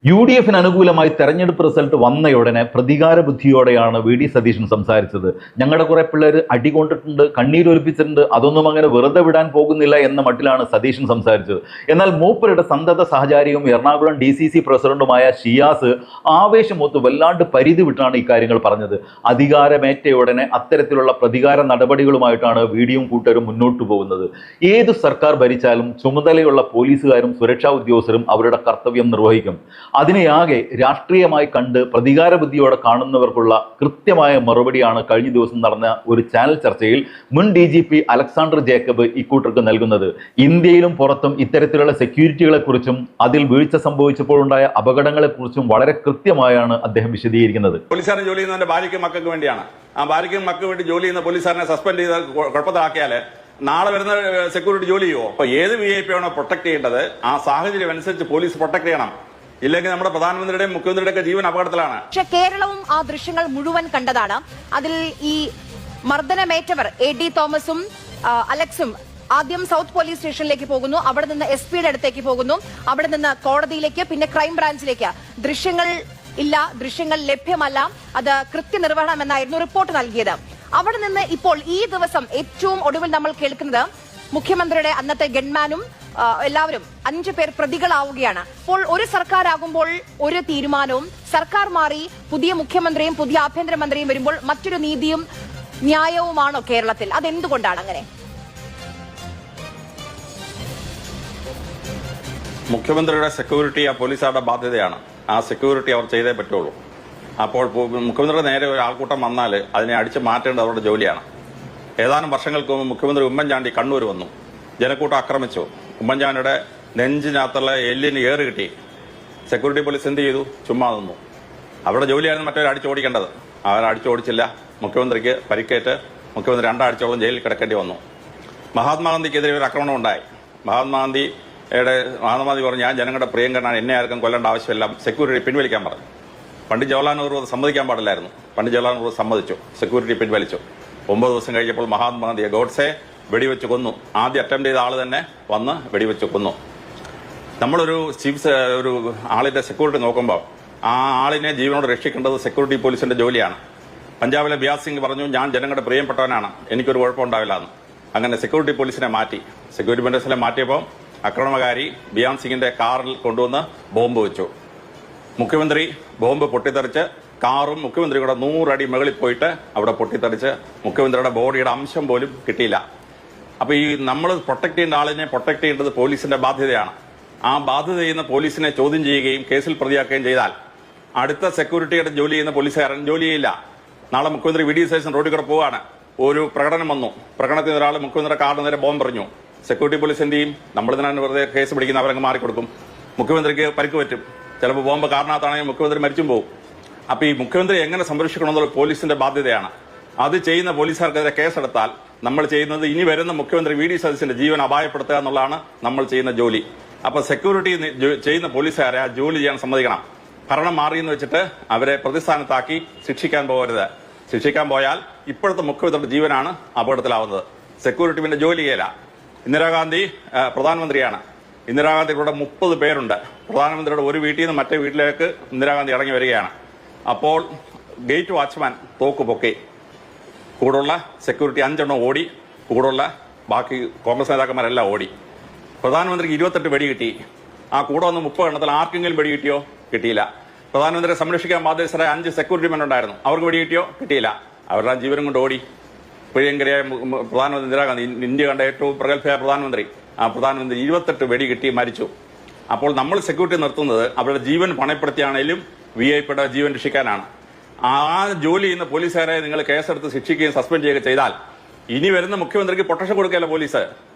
UDF അനുകൂലമായി തെരഞ്ഞെടുപ്പ് result വന്നയുടനെ പ്രതികാര ബുദ്ധിയോടെയാണ് വി.ഡി. സതീശൻ സംസാരിച്ചത്. ഞങ്ങളുടെ കുറെ പിള്ളേർ അടികൊണ്ടിട്ടുണ്ട്, കണ്ണീരൊലിപ്പിച്ചിട്ടുണ്ട്, അതൊന്നും അങ്ങനെ വെറുതെ വിടാൻ പോകുന്നില്ല എന്ന മട്ടിലാണ് സതീശൻ സംസാരിച്ചത്. എന്നാൽ മൂപ്പരുടെ സന്തത സഹചാരിയും എറണാകുളം DCC പ്രസിഡന്റുമായ ഷിയാസ് ആവേശമൊത്ത് വല്ലാണ്ട് പരിധി വിട്ടാണ് ഇക്കാര്യങ്ങൾ പറഞ്ഞത്. അധികാരമേറ്റയുടനെ അത്തരത്തിലുള്ള പ്രതികാര നടപടികളുമായിട്ടാണ് വി.ഡിയും കൂട്ടരും മുന്നോട്ട് പോകുന്നത്. ഏത് സർക്കാർ ഭരിച്ചാലും ചുമതലയുള്ള പോലീസുകാരും സുരക്ഷാ ഉദ്യോഗസ്ഥരും അവരുടെ കർത്തവ്യം നിർവഹിക്കും. അതിനെയാകെ രാഷ്ട്രീയമായി കണ്ട് പ്രതികാര ബുദ്ധിയോടെ കാണുന്നവർക്കുള്ള കൃത്യമായ മറുപടിയാണ് കഴിഞ്ഞ ദിവസം നടന്ന ഒരു ചാനൽ ചർച്ചയിൽ മുൻ DGP അലക്സാണ്ടർ ജേക്കബ് ഇക്കൂട്ടർക്ക് നൽകുന്നത്. ഇന്ത്യയിലും പുറത്തും ഇത്തരത്തിലുള്ള സെക്യൂരിറ്റികളെക്കുറിച്ചും അതിൽ വീഴ്ച സംഭവിച്ചപ്പോഴുണ്ടായ അപകടങ്ങളെക്കുറിച്ചും വളരെ കൃത്യമായാണ് അദ്ദേഹം വിശദീകരിക്കുന്നത്. പോലീസുകാരൻ ജോലി ചെയ്യുന്നതിന്റെ ഭാര്യയ്ക്കും മക്കൾക്ക് വേണ്ടിയാണ്. ആ ഭാര്യയ്ക്കും മക്കൾക്ക് വേണ്ടി ജോലി ചെയ്യുന്ന പോലീസുകാരനെ സസ്പെൻഡ് ചെയ്ത് കുഴപ്പത്തിലാക്കിയാല് നാളെ വരുന്ന സെക്യൂരിറ്റി ജോലി ചെയ്യുമോ? അപ്പൊ ഏത് VIP ആണോ പ്രൊട്ടക്ട് ചെയ്യേണ്ടത് ആ സാഹചര്യം അനുസരിച്ച് പോലീസ് പ്രൊട്ടക്ട് ചെയ്യണം. ഇല്ലെങ്കിൽ നമ്മുടെ പ്രധാനമന്ത്രിയുടെയും മുഖ്യമന്ത്രിയുടെയൊക്കെ ജീവൻ അപകടത്തിലാണ്. പക്ഷെ കേരളവും ആ ദൃശ്യങ്ങൾ മുഴുവൻ കണ്ടതാണ്. അതിൽ ഈ മർദ്ദനമേറ്റവർ AD തോമസും അലക്സും ആദ്യം സൗത്ത് പോലീസ് സ്റ്റേഷനിലേക്ക് പോകുന്നു, അവിടെ നിന്ന് SP-യുടെ അടുത്തേക്ക് പോകുന്നു, അവിടെ നിന്ന് കോടതിയിലേക്ക്, പിന്നെ ക്രൈംബ്രാഞ്ചിലേക്ക്. ദൃശ്യങ്ങൾ ഇല്ല, ദൃശ്യങ്ങൾ ലഭ്യമല്ല, അത് കൃത്യനിർവഹണം എന്നായിരുന്നു റിപ്പോർട്ട് നൽകിയത്. അവിടെ നിന്ന് ഇപ്പോൾ ഈ ദിവസം ഏറ്റവും ഒടുവിൽ നമ്മൾ കേൾക്കുന്നത് മുഖ്യമന്ത്രിയുടെ അന്നത്തെ ഗൺമാനും എല്ലാവരും 5 പേർ പ്രതികളാവുകയാണ്. അപ്പോൾ ഒരു സർക്കാരാകുമ്പോൾ ഒരു തീരുമാനവും, സർക്കാർ മാറി പുതിയ മുഖ്യമന്ത്രിയും പുതിയ ആഭ്യന്തരമന്ത്രിയും വരുമ്പോൾ മറ്റൊരു നീതിയും ന്യായവുമാണോ കേരളത്തിൽ? അതെന്തുകൊണ്ടാണ് അങ്ങനെ? മുഖ്യമന്ത്രിയുടെ സെക്യൂരിറ്റി ആ പോലീസുകാരുടെ ബാധ്യതയാണ്. ആ സെക്യൂരിറ്റി അവർ ചെയ്തേ പറ്റുള്ളൂ. അപ്പോൾ മുഖ്യമന്ത്രിയുടെ നേരെ ഒരു ആൾക്കൂട്ടം വന്നാൽ അതിനെ അടിച്ചു മാറ്റേണ്ടത് അവരുടെ ജോലിയാണ്. ഏതാനും വർഷങ്ങൾക്ക് മുമ്പ് മുഖ്യമന്ത്രി ഉമ്മൻചാണ്ടി കണ്ണൂർ വന്നു, ജനക്കൂട്ടം ആക്രമിച്ചു. ഉമ്മൻചാണ്ടിയുടെ നെഞ്ചിനകത്തുള്ള എല്ലിന് ഏറ് കിട്ടി. സെക്യൂരിറ്റി പോലീസ് എന്ത് ചെയ്തു? ചുമ്മാ നിന്നു. അവരുടെ ജോലിയായിരുന്നു മറ്റൊരു അടിച്ചോടിക്കേണ്ടത്. അവർ അടിച്ചോടിച്ചില്ല. മുഖ്യമന്ത്രിക്ക് പരിക്കേറ്റ് മുഖ്യമന്ത്രി 2 ആഴ്ചയോളം ജയിലിൽ കിടക്കേണ്ടി വന്നു. മഹാത്മാഗാന്ധിക്കെതിരെ ഒരു ആക്രമണം ഉണ്ടായി. മഹാത്മാഗാന്ധി പറഞ്ഞു, ഞാൻ ജനങ്ങളുടെ പ്രിയങ്കരനാണ്, എന്നെ ആർക്കും കൊല്ലേണ്ട ആവശ്യമില്ല, സെക്യൂരിറ്റി പിൻവലിക്കാൻ പറഞ്ഞു. പണ്ഡിറ്റ് ജവഹർലാൽ നെഹ്റു അത് സമ്മതിക്കാൻ പാടില്ലായിരുന്നു. പണ്ഡിറ്റ് ജവഹർലാൽ നെഹ്റു സമ്മതിച്ചു, സെക്യൂരിറ്റി പിൻവലിച്ചു. 9 ദിവസം കഴിഞ്ഞപ്പോൾ മഹാത്മാഗാന്ധിയെ ഗോഡ്സെ വെടിവെച്ച് കൊന്നു. ആദ്യം അറ്റംപ്റ്റ് ചെയ്ത ആള് തന്നെ വന്ന് വെടിവെച്ച് കൊന്നു. നമ്മളൊരു ഒരു ആളിന്റെ സെക്യൂരിറ്റി നോക്കുമ്പോൾ ആ ആളിനെ ജീവനോട് രക്ഷിക്കേണ്ടത് സെക്യൂരിറ്റി പോലീസിന്റെ ജോലിയാണ്. പഞ്ചാബിലെ ബിയാസ് സിംഗ് പറഞ്ഞു, ഞാൻ ജനങ്ങളുടെ പ്രിയപ്പെട്ടവനാണ്, എനിക്കൊരു കുഴപ്പമുണ്ടാവില്ല എന്ന്. അങ്ങനെ സെക്യൂരിറ്റി പോലീസിനെ മാറ്റി. സെക്യൂരിറ്റി പോലീസിനെ മാറ്റിയപ്പോൾ അക്രമകാരി ബിയാൻ സിംഗിന്റെ കാറിൽ കൊണ്ടുവന്ന് ബോംബ് വെച്ചു. മുഖ്യമന്ത്രി ബോംബ് പൊട്ടിത്തെറിച്ച് കാറും മുഖ്യമന്ത്രിയുടെ 100 അടി മുകളിൽ പോയിട്ട് അവിടെ പൊട്ടിത്തെറിച്ച് മുഖ്യമന്ത്രിയുടെ ബോഡിയുടെ അംശം പോലും കിട്ടിയില്ല. അപ്പൊ ഈ നമ്മൾ പ്രൊട്ടക്ട് ചെയ്യേണ്ട ആളിനെ പ്രൊട്ടക്ട് ചെയ്യേണ്ടത് പോലീസിന്റെ ബാധ്യതയാണ്. ആ ബാധ്യത ചെയ്യുന്ന പോലീസിനെ ചോദ്യം ചെയ്യുകയും കേസിൽ പ്രതിയാക്കുകയും ചെയ്താൽ അടുത്ത സെക്യൂരിറ്റിയുടെ ജോലി ചെയ്യുന്ന പോലീസുകാരൻ ജോലി ചെയ്യില്ല. നാളെ മുഖ്യമന്ത്രി വി.ഡി. സതീശൻ റോഡിൽ കൂടെ പോവാണ്, ഒരു പ്രകടനം വന്നു, പ്രകടനത്തിൽ ഒരാൾ മുഖ്യമന്ത്രിയുടെ കാറിന് നേരെ ബോംബ് പറഞ്ഞു. സെക്യൂരിറ്റി പോലീസ് എന്ത് ചെയ്യും? നമ്മളിതിനാണ് വെറുതെ കേസ് പിടിക്കുന്ന, അവരങ്ങ് മാറിക്കൊടുക്കും. മുഖ്യമന്ത്രിക്ക് പരിക്ക് പറ്റും, ചിലപ്പോൾ ബോംബ് കാരണത്താണെങ്കിൽ മുഖ്യമന്ത്രി മരിച്ചും പോകും. അപ്പൊ ഈ മുഖ്യമന്ത്രി എങ്ങനെ സംരക്ഷിക്കണമെന്നുള്ള പോലീസിന്റെ ബാധ്യതയാണ്. അത് ചെയ്യുന്ന പോലീസുകാർക്കെതിരെ കേസെടുത്താൽ നമ്മൾ ചെയ്യുന്നത് ഇനി വരുന്ന മുഖ്യമന്ത്രി വി.ഡി. സതീശന്റെ ജീവൻ അപായപ്പെടുത്തുക എന്നുള്ളതാണ് നമ്മൾ ചെയ്യുന്ന ജോലി. അപ്പൊ സെക്യൂരിറ്റി ചെയ്യുന്ന പോലീസുകാരെ ആ ജോലി ചെയ്യാൻ സമ്മതിക്കണം. ഭരണം മാറിയെന്ന് വെച്ചിട്ട് അവരെ പ്രതിസ്ഥാനത്താക്കി ശിക്ഷിക്കാൻ പോകരുത്. ശിക്ഷിക്കാൻ പോയാൽ ഇപ്പോഴത്തെ മുഖ്യമന്ത്രിയുടെ ജീവനാണ് അപകടത്തിലാവുന്നത്. സെക്യൂരിറ്റി പിന്നെ ജോലി ചെയ്യില്ല. ഇന്ദിരാഗാന്ധി പ്രധാനമന്ത്രിയാണ്. ഇന്ദിരാഗാന്ധിയുടെ 30 പേരുണ്ട്. പ്രധാനമന്ത്രിയുടെ ഒരു വീട്ടിൽ നിന്ന് മറ്റേ വീട്ടിലേക്ക് ഇന്ദിരാഗാന്ധി ഇറങ്ങി വരികയാണ്. അപ്പോൾ ഗേറ്റ് വാച്ച്മാൻ തോക്ക് പൊക്കി, കൂടുള്ള സെക്യൂരിറ്റി 5 എണ്ണം ഓടി, കൂടുള്ള ബാക്കി കോൺഗ്രസ് നേതാക്കന്മാരെല്ലാം ഓടി. പ്രധാനമന്ത്രിക്ക് 28 വെടി കിട്ടി. ആ കൂടെ വന്ന് 30 എണ്ണത്തിൽ ആർക്കെങ്കിലും വെടി കിട്ടിയോ? കിട്ടിയില്ല. പ്രധാനമന്ത്രിയെ സംരക്ഷിക്കാൻ ബാധ്യസ്ഥരായ 5 സെക്യൂരിറ്റി മെൻ ഉണ്ടായിരുന്നു, അവർക്ക് വെടി കിട്ടിയോ? കിട്ടിയില്ല. അവരുടെ ജീവനും കൊണ്ട് ഓടി. പ്രിയങ്കരിയായ പ്രധാനമന്ത്രി ഇന്ദിരാഗാന്ധി, ഇന്ത്യ കണ്ട ഏറ്റവും പ്രഗത്ഭയായ പ്രധാനമന്ത്രി, ആ പ്രധാനമന്ത്രി 28 വെടി കിട്ടി മരിച്ചു. അപ്പോൾ നമ്മൾ സെക്യൂരിറ്റി നിർത്തുന്നത് അവരുടെ ജീവൻ പണയപ്പെടുത്തിയാണെങ്കിലും VIP-യുടെ ജീവൻ രക്ഷിക്കാനാണ്. ആ ജോലി ചെയ്യുന്ന പോലീസുകാരെ നിങ്ങൾ കേസെടുത്ത് ശിക്ഷിക്കുകയും സസ്പെൻഡ് ചെയ്യുകയും ചെയ്താൽ ഇനി വരുന്ന മുഖ്യമന്ത്രിക്ക് പ്രൊട്ടക്ഷൻ കൊടുക്കുകയല്ല പോലീസ്.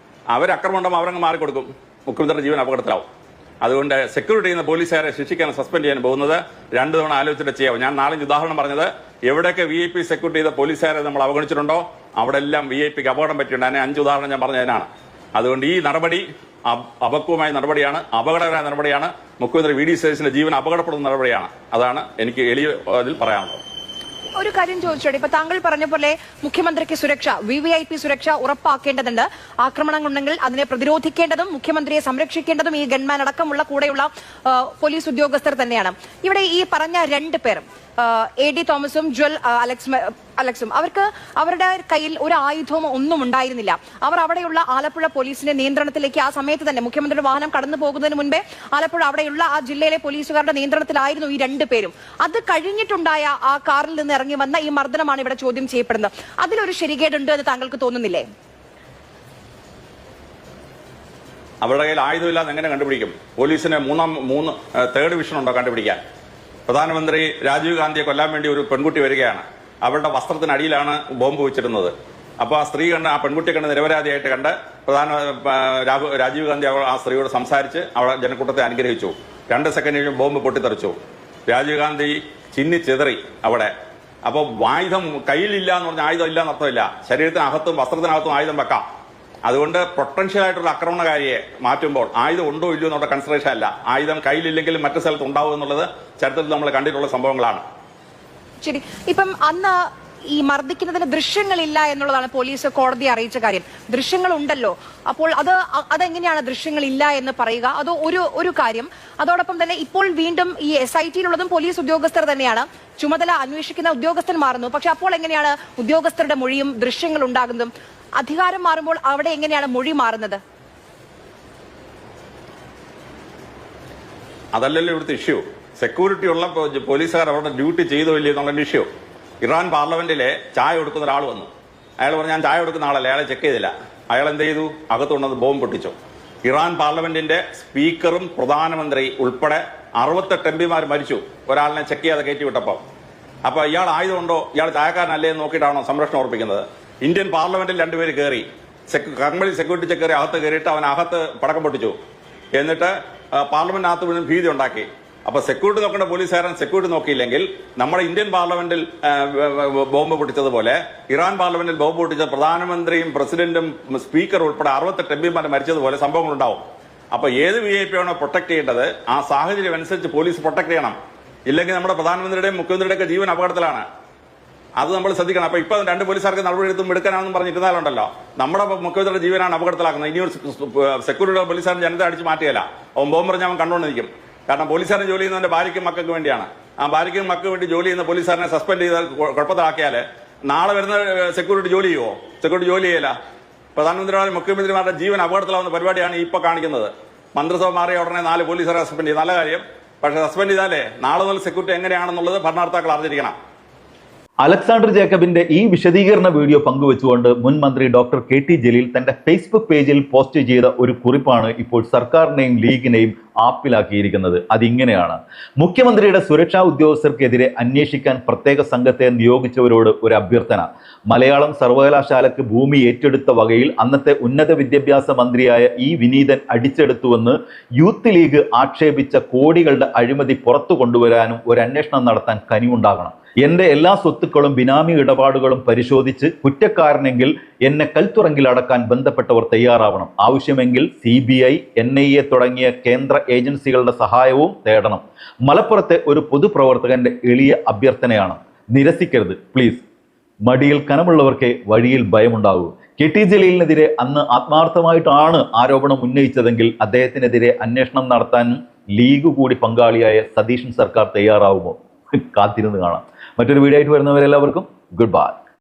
അവരക്രമം ഉണ്ടാകുമ്പോൾ അവരങ്ങ് മാറിക്കൊടുക്കും, മുഖ്യമന്ത്രിയുടെ ജീവൻ അപകടത്തിലാവും. അതുകൊണ്ട് സെക്യൂരിറ്റി ചെയ്യുന്ന പോലീസുകാരെ ശിക്ഷിക്കാൻ സസ്പെൻഡ് ചെയ്യാൻ പോകുന്നത് 2 തവണ ആലോചിച്ചിട്ട് ചെയ്യാവും. ഞാൻ 4-5 ഉദാഹരണം പറഞ്ഞത്, എവിടെയൊക്കെ VIP സെക്യൂരിറ്റി ചെയ്ത പോലീസുകാരെ നമ്മൾ അവഗണിച്ചിട്ടുണ്ടോ അവിടെ എല്ലാം VIP-ക്ക് അപകടം പറ്റിയിട്ടുണ്ട്. അതിനെ 5 ഉദാഹരണം ഞാൻ പറഞ്ഞതിനാണ്. അതുകൊണ്ട് ഈ നടപടി അപക്വമായ നടപടിയാണ്, അപകടകരമായ നടപടിയാണ്, മുഖ്യമന്ത്രി വി.ഡി. സതീശന്റെ ജീവൻ അപകടപ്പെടുന്ന നടപടിയാണ്. അതാണ് എനിക്ക് എളിയ അതിൽ പറയാനുള്ളത്. ഒരു കാര്യം ചോദിച്ചോട്ടെ, ഇപ്പൊ താങ്കൾ പറഞ്ഞ പോലെ മുഖ്യമന്ത്രിക്ക് സുരക്ഷ, VVIP സുരക്ഷ ഉറപ്പാക്കേണ്ടതുണ്ട്. ആക്രമണം ഉണ്ടെങ്കിൽ അതിനെ പ്രതിരോധിക്കേണ്ടതും മുഖ്യമന്ത്രിയെ സംരക്ഷിക്കേണ്ടതും ഈ ഗൺമാൻ അടക്കമുള്ള കൂടെയുള്ള പോലീസ് ഉദ്യോഗസ്ഥർ തന്നെയാണ്. ഇവിടെ ഈ പറഞ്ഞ 2 പേരും AD തോമസും ജ്വൽ അലക്സും അവരുടെ കയ്യിൽ ഒരു ആയുധവും ഒന്നും ഉണ്ടായിരുന്നില്ല. അവർ അവിടെയുള്ള ആലപ്പുഴ പോലീസിന്റെ നിയന്ത്രണത്തിലേക്ക് ആ സമയത്ത് തന്നെ മുഖ്യമന്ത്രിയുടെ വാഹനം കടന്നു പോകുന്നതിന് മുൻപേ ആലപ്പുഴ അവിടെയുള്ള ആ ജില്ലയിലെ പോലീസുകാരുടെ നിയന്ത്രണത്തിലായിരുന്നു ഈ 2 പേരും. അത് കഴിഞ്ഞിട്ടുണ്ടായ ആ കാറിൽ നിന്ന് ഇറങ്ങി വന്ന ഈ മർദ്ദനമാണ് ഇവിടെ ചോദ്യം ചെയ്യപ്പെടുന്നത്. അതിലൊരു ശരികേടുണ്ട് എന്ന് താങ്കൾക്ക് തോന്നുന്നില്ലേ? അവരുടെ കയ്യിൽ ആയുധമില്ലാന്ന് എങ്ങനെ കണ്ടുപിടിക്കും? പോലീസിന് തേർഡ് വിഷൻ ഉണ്ടോ കണ്ടുപിടിക്കാൻ? പ്രധാനമന്ത്രി രാജീവ് ഗാന്ധിയെ കൊല്ലാൻ വേണ്ടി ഒരു പെൺകുട്ടി വരികയാണ്. അവരുടെ വസ്ത്രത്തിനടിയിലാണ് ബോംബ് വെച്ചിരുന്നത്. അപ്പോൾ ആ സ്ത്രീ കണ്ട്, ആ പെൺകുട്ടിയെ കണ്ട് നിരപരാധിയായിട്ട് കണ്ട് രാജീവ് ഗാന്ധി ആ സ്ത്രീയോട് സംസാരിച്ച് അവളെ ജനക്കൂട്ടത്തെ അനുഗ്രഹിച്ചു. 2 സെക്കൻഡ് കഴിഞ്ഞ് ബോംബ് പൊട്ടിത്തെറിച്ചു. രാജീവ് ഗാന്ധി ചിന്നിച്ചെതറി അവിടെ. അപ്പോൾ ആയുധം കയ്യിലില്ല എന്ന് പറഞ്ഞാൽ ആയുധം ഇല്ല എന്നർത്ഥമില്ല. ശരീരത്തിനകത്തും വസ്ത്രത്തിനകത്തും ആയുധം വെക്കാം. അതുകൊണ്ട് പൊട്ടൻഷ്യൽ ആയിട്ടുള്ള ആക്രമണകാരിയെ മാറ്റുമ്പോൾ ആയുധം ഉണ്ടോ ഇല്ലയോ എന്നുള്ള കൺസിഡറേഷൻ അല്ല. ആയുധം കയ്യിലില്ലെങ്കിലും മറ്റു സ്ഥലത്ത് ഉണ്ടാവും എന്നുള്ളത് ചരിത്രത്തിൽ നമ്മൾ കണ്ടിട്ടുള്ള സംഭവങ്ങളാണ്. ശരി, ഇപ്പം അന്ന് ഈ മർദ്ദിക്കുന്നതിന് ദൃശ്യങ്ങളില്ല എന്നുള്ളതാണ് പോലീസ് കോടതിയെ അറിയിച്ച കാര്യം. ദൃശ്യങ്ങൾ ഉണ്ടല്ലോ, അപ്പോൾ അതെങ്ങനെയാണ് ദൃശ്യങ്ങളില്ല എന്ന് പറയുക? അതോ ഒരു കാര്യം. അതോടൊപ്പം തന്നെ ഇപ്പോൾ വീണ്ടും ഈ SIT-യിലുള്ളതും പോലീസ് ഉദ്യോഗസ്ഥർ തന്നെയാണ്. ചുമതല അന്വേഷിക്കുന്ന ഉദ്യോഗസ്ഥൻ മാറുന്നു. പക്ഷെ അപ്പോൾ എങ്ങനെയാണ് ഉദ്യോഗസ്ഥരുടെ മൊഴിയും ദൃശ്യങ്ങൾ ഉണ്ടാകുന്നതും? അധികാരം മാറുമ്പോൾ അവിടെ എങ്ങനെയാണ് മൊഴി മാറുന്നത്? അതല്ലല്ലോ ഇവിടുത്തെ ഇഷ്യൂ. സെക്യൂരിറ്റി ഉള്ള പോലീസുകാർ അവരുടെ ഡ്യൂട്ടി ചെയ്തോ ഇല്ലയോ എന്നുള്ള ഇഷ്യൂ. ഇറാൻ പാർലമെന്റിലെ ചായ കൊടുക്കുന്ന ഒരാൾ വന്നു. അയാൾ പറഞ്ഞു ഞാൻ ചായ കൊടുക്കുന്ന ആളല്ല, അയാളെ ചെക്ക് ചെയ്തില്ല. അയാൾ എന്ത് ചെയ്തു? അകത്തുകൊണ്ടത് ബോംബ് പൊട്ടിച്ചു. ഇറാൻ പാർലമെന്റിന്റെ സ്പീക്കറും പ്രധാനമന്ത്രി ഉൾപ്പെടെ 68 MP മരിച്ചു ഒരാളിനെ ചെക്ക് ചെയ്യാതെ കയറ്റി വിട്ടപ്പോൾ. അപ്പൊ ഇയാൾ ആയുധമുണ്ടോ, ഇയാൾ ചായക്കാരനല്ലേ എന്ന് നോക്കിയിട്ടാണോ സംരക്ഷണം ഉറപ്പിക്കുന്നത്? ഇന്ത്യൻ പാർലമെന്റിൽ 2 പേര് കയറി, കർമ്മലി സെക്യൂരിറ്റി ചെക്ക് കയറി അകത്ത് കയറിയിട്ട് അവൻ അകത്ത് പടക്കം പൊട്ടിച്ചു. എന്നിട്ട് പാർലമെന്റിനകത്ത് വീണ്ടും ഭീതി ഉണ്ടാക്കി. അപ്പൊ സെക്യൂരിറ്റി നോക്കേണ്ട പോലീസുകാരൻ സെക്യൂരിറ്റി നോക്കിയില്ലെങ്കിൽ നമ്മുടെ ഇന്ത്യൻ പാർലമെന്റിൽ ബോംബ് പൊട്ടിച്ചതുപോലെ ഇറാൻ പാർലമെന്റിൽ ബോംബ് പൊട്ടിച്ച പ്രധാനമന്ത്രിയും പ്രസിഡന്റും സ്പീക്കറും ഉൾപ്പെടെ 68 MP മരിച്ചതുപോലെ സംഭവങ്ങൾ ഉണ്ടാവും. അപ്പൊ ഏത് VIP ആണോ പ്രൊട്ടക്ട് ചെയ്യേണ്ടത് ആ സാഹചര്യം അനുസരിച്ച് പോലീസ് പ്രൊട്ടക്ട് ചെയ്യണം. ഇല്ലെങ്കിൽ നമ്മുടെ പ്രധാനമന്ത്രിയുടെയും മുഖ്യമന്ത്രിയുടെ ഒക്കെ ജീവൻ അപകടത്തിലാണ്. അത് നമ്മൾ ശ്രദ്ധിക്കണം. അപ്പൊ ഇപ്പൊ 2 പോലീസുകാർക്ക് നടപടിയെടുത്തും എടുക്കാനാണെന്ന് പറഞ്ഞിരുന്നാലുണ്ടല്ലോ നമ്മുടെ മുഖ്യമന്ത്രിയുടെ ജീവനാണ് അപകടത്തിലാക്കുന്നത്. ഇനി ഒരു സെക്യൂരിറ്റി പോലീസുകാരൻ ജനത അടിച്ച് മാറ്റിയല്ല, അവൻ ബോംബ് പറഞ്ഞാൽ അവൻ കണ്ടുകൊണ്ടിരിക്കും. കാരണം പോലീസുകാരൻ ജോലി ചെയ്യുന്നതിന്റെ ഭാര്യയ്ക്കും മക്കൾക്ക് വേണ്ടിയാണ്. ആ ഭാര്യയ്ക്കും മക്കൾക്ക് വേണ്ടി ജോലി ചെയ്യുന്ന പോലീസുകാരനെ സസ്പെൻഡ് ചെയ്താൽ കുഴപ്പത്തിലാക്കിയാൽ നാളെ വരുന്ന സെക്യൂരിറ്റി ജോലി ചെയ്യുമോ? സെക്യൂരിറ്റി ജോലി ചെയ്യില്ല. പ്രധാനമന്ത്രിമാരും മുഖ്യമന്ത്രിമാരുടെ ജീവൻ അപകടത്തിലാവുന്ന പരിപാടിയാണ് ഇപ്പൊ കാണിക്കുന്നത്. മന്ത്രിസഭ മാറിയ ഉടനെ 4 പോലീസുകാരെ സസ്പെൻഡ് ചെയ്യും, നല്ല കാര്യം. പക്ഷെ സസ്പെൻഡ് ചെയ്താലേ നാളെ മുതൽ സെക്യൂരിറ്റി എങ്ങനെയാണെന്നുള്ളത് ഭരണകർത്താക്കൾ അറിഞ്ഞിരിക്കണം. അലക്സാണ്ടർ ജേക്കബിന്റെ ഈ വിശദീകരണ വീഡിയോ പങ്കുവെച്ചുകൊണ്ട് മുൻ മന്ത്രി ഡോക്ടർ KT ജലീൽ തന്റെ ഫേസ്ബുക്ക് പേജിൽ പോസ്റ്റ് ചെയ്ത ഒരു കുറിപ്പാണ് ഇപ്പോൾ സർക്കാരിനെയും ലീഗിനെയും ആപ്പിലാക്കിയിരിക്കുന്നത്. അതിങ്ങനെയാണ്: മുഖ്യമന്ത്രിയുടെ സുരക്ഷാ ഉദ്യോഗസ്ഥർക്കെതിരെ അന്വേഷിക്കാൻ പ്രത്യേക സംഘത്തെ നിയോഗിച്ചവരോട് ഒരു അഭ്യർത്ഥന. മലയാളം സർവകലാശാലയ്ക്ക് ഭൂമി ഏറ്റെടുത്ത വകയിൽ അന്നത്തെ ഉന്നത വിദ്യാഭ്യാസ മന്ത്രിയായ വിനീതൻ അടിച്ചെടുത്തുവെന്ന് യൂത്ത് ലീഗ് ആക്ഷേപിച്ച കോടികളുടെ അഴിമതി പുറത്തു കൊണ്ടുവരാനും ഒരു അന്വേഷണം നടത്താൻ കനിവുണ്ടാകണം. എൻ്റെ എല്ലാ സ്വത്തുക്കളും ബിനാമി ഇടപാടുകളും പരിശോധിച്ച് കുറ്റക്കാരനെങ്കിൽ എന്നെ കൽത്തുറങ്കിൽ അടക്കാൻ ബന്ധപ്പെട്ടവർ തയ്യാറാവണം. ആവശ്യമെങ്കിൽ CBI, NIA തുടങ്ങിയ കേന്ദ്ര ഏജൻസികളുടെ സഹായവും തേടണം. മലപ്പുറത്തെ ഒരു പൊതുപ്രവർത്തകന്റെ എളിയ അഭ്യർത്ഥനയാണ്. നിരസിക്കരുത് പ്ലീസ്. മടിയിൽ കനമുള്ളവർക്ക് വഴിയിൽ ഭയമുണ്ടാവൂ. KT ജലീലിനെതിരെ അന്ന് ആത്മാർത്ഥമായിട്ടാണ് ആരോപണം ഉന്നയിച്ചതെങ്കിൽ അദ്ദേഹത്തിനെതിരെ അന്വേഷണം നടത്താനും ലീഗ് കൂടി പങ്കാളിയായ സതീശൻ സർക്കാർ തയ്യാറാവുമോ? കാത്തിരുന്ന് കാണാം. മറ്റൊരു വീഡിയോ ആയിട്ട് വരുന്നവരെല്ലാവർക്കും ഗുഡ് ബൈ.